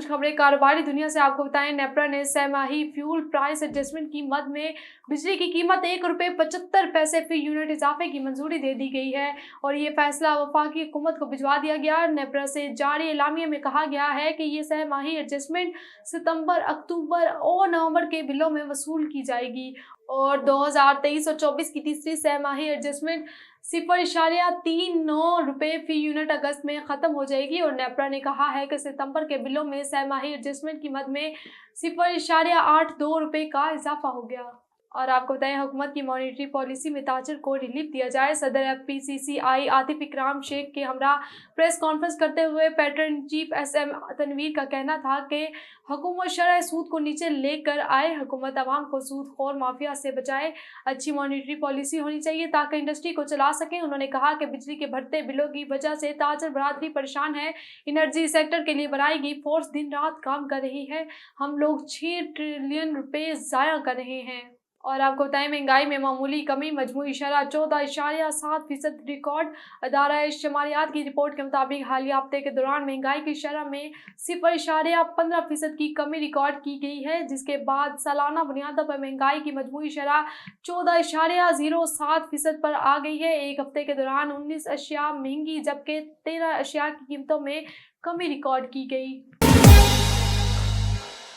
कुछ खबरें कारोबारी दुनिया से आपको बताएं। नेपरा ने छमाही फ्यूल प्राइस एडजस्टमेंट की मद में बिजली की कीमत ₹1.75 फी यूनिट इजाफे की मंजूरी दे दी गई है और ये फैसला वफाकी हुकूमत को भिजवा दिया गया। नेपरा से जारी एलामिया में कहा गया है कि ये छमाही एडजस्टमेंट सितंबर, अक्टूबर और नवंबर के बिलों में वसूल की जाएगी और 2023 और 24 की तीसरी छमाही एडजस्टमेंट ₹0.39 फी यूनिट अगस्त में खत्म हो जाएगी। और नेपरा ने कहा है कि सितंबर के बिलों में छमाही एडजस्टमेंट की मद में ₹0.82 का इजाफा हो गया। और आपको बताएं, हुकूमत की मॉनेटरी पॉलिसी में ताजर को रिलीफ दिया जाए। सदर FPCCI आतिफ इकराम शेख के हमरा प्रेस कॉन्फ्रेंस करते हुए पैटर्न चीफ SM तनवीर का कहना था कि हुकूमत शरह सूद को नीचे लेकर आए, हुकूमत अवाम को सूद खोर माफिया से बचाए। अच्छी मॉनेटरी पॉलिसी होनी चाहिए ताकि इंडस्ट्री को चला सकें। उन्होंने कहा कि बिजली के बढ़ते बिलों की वजह से ताजर बरादरी परेशान है। एनर्जी सेक्टर के लिए बनाई गई फोर्स दिन रात काम कर रही है। हम लोग 6 ट्रिलियन रुपए ज़ाया कर रहे हैं। और आपको बताएं, महंगाई में मामूली कमी, मजमूई शरह 14.7% रिकॉर्ड। अदारा शमारियात की रिपोर्ट के मुताबिक हालिया हफ्ते के दौरान महंगाई की शरह में 0.15% की कमी रिकॉर्ड की गई है, जिसके बाद सालाना बुनियादों पर महंगाई की मजमूई शरह 14.07% पर आ गई है। एक हफ्ते के दौरान 19 अशिया महंगी जबकि 13 अशिया की कीमतों में कमी रिकॉर्ड की गई।